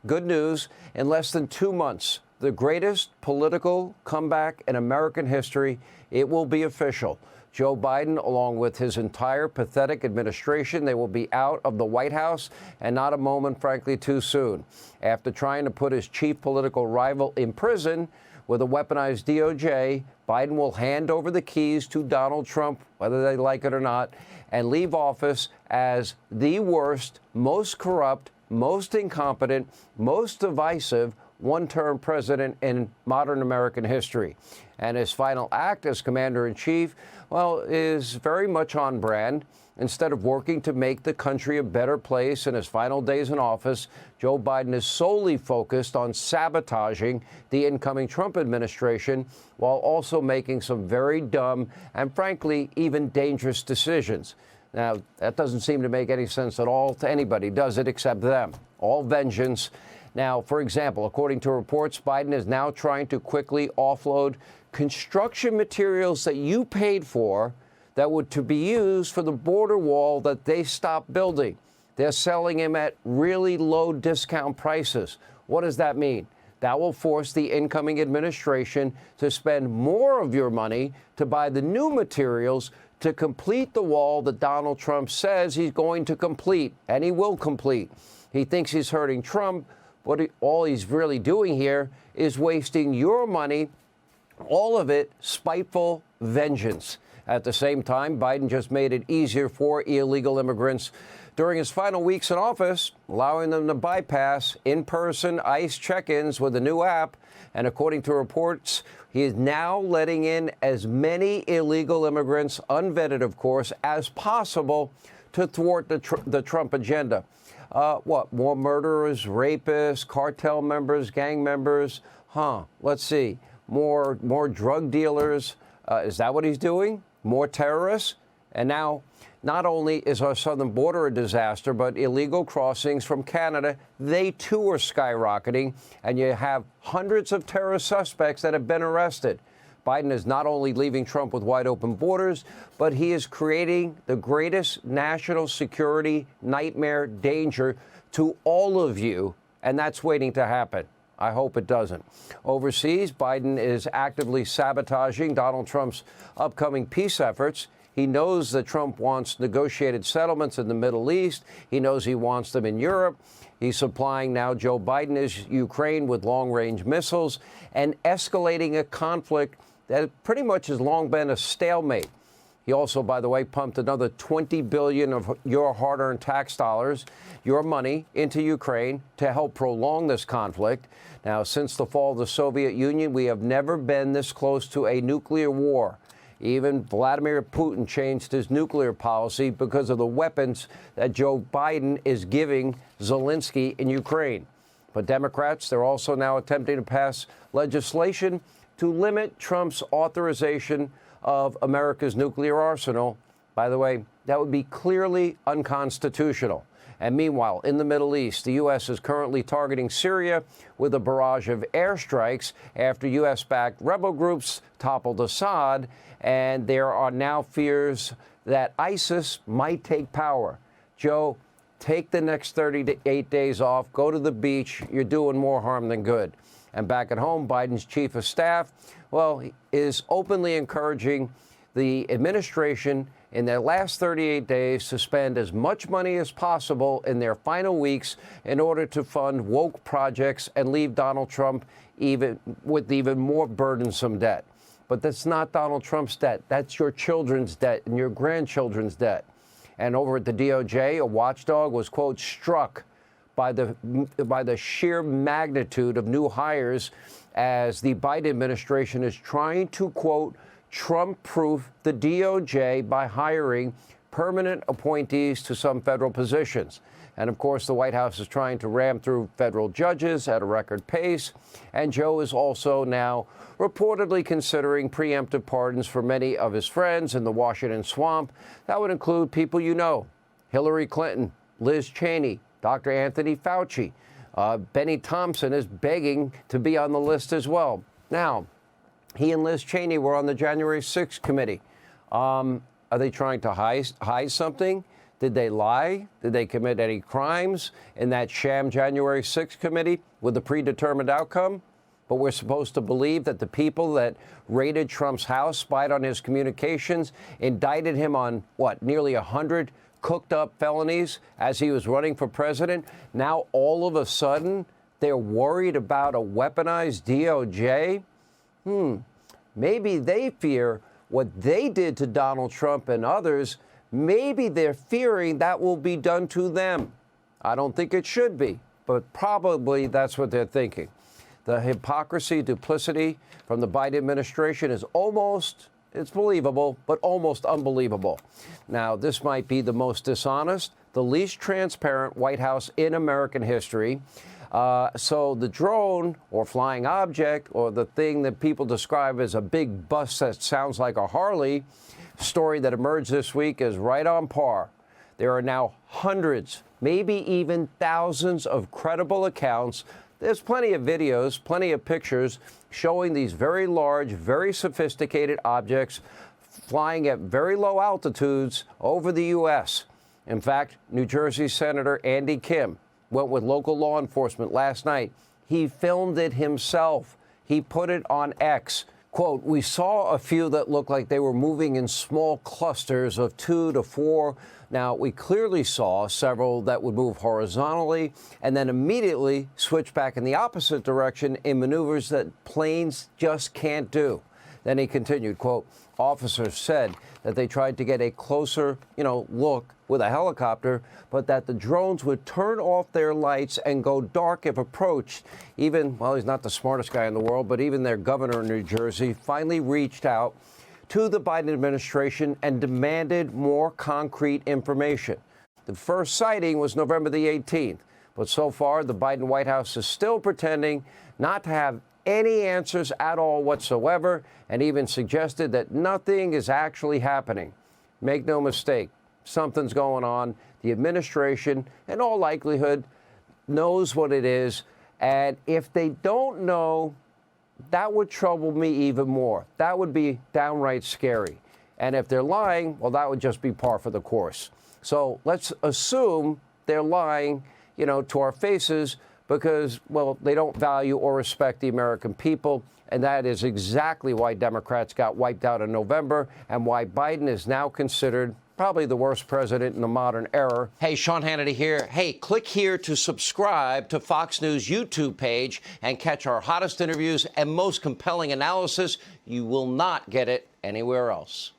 good news. In less than 2 months, the greatest political comeback in American history, it will be official. Joe Biden, along with his entire pathetic administration, they will be out of the White House, and not a moment, frankly, too soon. After trying to put his chief political rival in prison with a weaponized DOJ, Biden will hand over the keys to Donald Trump, whether they like it or not, and leave office as the worst, most corrupt, most incompetent, most divisive one-term president in modern American history. And his final act as commander-in-chief, well, is very much on brand. Instead of working to make the country a better place in his final days in office, Joe Biden is solely focused on sabotaging the incoming Trump administration while also making some very dumb and, frankly, even dangerous decisions. Now, that doesn't seem to make any sense at all to anybody, does it, except them? All vengeance. Now, for example, according to reports, Biden is now trying to quickly offload construction materials that you paid for that were to be used for the border wall that they stopped building. They're selling them at really low discount prices. What does that mean? That will force the incoming administration to spend more of your money to buy the new materials to complete the wall that Donald Trump says he's going to complete, and he will complete. He thinks he's hurting Trump, but all he's really doing here is wasting your money, all of it spiteful vengeance. At the same time, Biden just made it easier for illegal immigrants during his final weeks in office, allowing them to bypass in-person ICE check-ins with a new app. And according to reports, he is now letting in as many illegal immigrants, unvetted, of course, as possible to thwart the Trump agenda. What, more murderers, rapists, cartel members, gang members? Let's see. More drug dealers. Is that what he's doing? More terrorists? And now, not only is our southern border a disaster, but illegal crossings from Canada, they too are skyrocketing, and you have hundreds of terrorist suspects that have been arrested. Biden is not only leaving Trump with wide open borders, but he is creating the greatest national security nightmare danger to all of you, and that's waiting to happen. I hope it doesn't. Overseas, Biden is actively sabotaging Donald Trump's upcoming peace efforts. He knows that Trump wants negotiated settlements in the Middle East. He knows he wants them in Europe. He's supplying now Joe Biden is Ukraine with long-range missiles and escalating a conflict that pretty much has long been a stalemate. He also, by the way, pumped another $20 billion of your hard-earned tax dollars, your money, into Ukraine to help prolong this conflict. Now, since the fall of the Soviet Union, we have never been this close to a nuclear war. Even Vladimir Putin changed his nuclear policy because of the weapons that Joe Biden is giving Zelensky in Ukraine. But Democrats, they're also now attempting to pass legislation to limit Trump's authorization of America's nuclear arsenal. By the way, that would be clearly unconstitutional. And meanwhile, in the Middle East, the U.S. is currently targeting Syria with a barrage of airstrikes after U.S.-backed rebel groups toppled Assad, and there are now fears that ISIS might take power. Joe, take the next 38 days off, go to the beach. You're doing more harm than good. And back at home, Biden's chief of staff, well, is openly encouraging the administration in their last 38 days to spend as much money as possible in their final weeks in order to fund woke projects and leave Donald Trump with even more burdensome debt. But that's not Donald Trump's debt. That's your children's debt and your grandchildren's debt. And over at the DOJ, a watchdog was, quote, struck by the sheer magnitude of new hires as the Biden administration is trying to, quote, Trump-proof the DOJ by hiring permanent appointees to some federal positions. And, of course, the White House is trying to ram through federal judges at a record pace. And Joe is also now reportedly considering preemptive pardons for many of his friends in the Washington swamp. That would include people you know: Hillary Clinton, Liz Cheney, Dr. Anthony Fauci. Benny Thompson is begging to be on the list as well. Now, he and Liz Cheney were on the January 6th committee. Are they trying to hide something? Did they lie? Did they commit any crimes in that sham January 6th committee with a predetermined outcome? But we're supposed to believe that the people that raided Trump's house, spied on his communications, indicted him on, what, nearly 100 cooked up felonies as he was running for president. Now, all of a sudden, they're worried about a weaponized DOJ? Maybe they fear what they did to Donald Trump and others. Maybe they're fearing that will be done to them. I don't think it should be, but probably that's what they're thinking. The hypocrisy, duplicity from the Biden administration is it's believable, but almost unbelievable. Now, this might be the most dishonest, the least transparent White House in American history. So the drone or flying object or the thing that people describe as a big bus that sounds like a Harley story that emerged this week is right on par. There are now hundreds, maybe even thousands of credible accounts. There's plenty of videos, plenty of pictures showing these very large, very sophisticated objects flying at very low altitudes over the U.S. In fact, New Jersey Senator Andy Kim went with local law enforcement last night. He filmed it himself. He put it on X. Quote, "We saw a few that looked like they were moving in small clusters of 2 to 4. Now, we clearly saw several that would move horizontally and then immediately switch back in the opposite direction in maneuvers that planes just can't do." Then he continued, quote, "Officers said that they tried to get a closer, look with a helicopter, but that the drones would turn off their lights and go dark if approached." Even, well, he's not the smartest guy in the world, but even their governor in New Jersey finally reached out to the Biden administration and demanded more concrete information. The first sighting was November the 18th, but so far the Biden White House is still pretending not to have any answers at all whatsoever, and even suggested that nothing is actually happening. Make no mistake, something's going on. The administration, in all likelihood, knows what it is, and if they don't know, that would trouble me even more. That would be downright scary. And if they're lying, well, that would just be par for the course. So let's assume they're lying, to our faces because, well, they don't value or respect the American people. And that is exactly why Democrats got wiped out in November and why Biden is now considered probably the worst president in the modern era. Hey, Sean Hannity here. Hey, click here to subscribe to Fox News YouTube page and catch our hottest interviews and most compelling analysis. You will not get it anywhere else.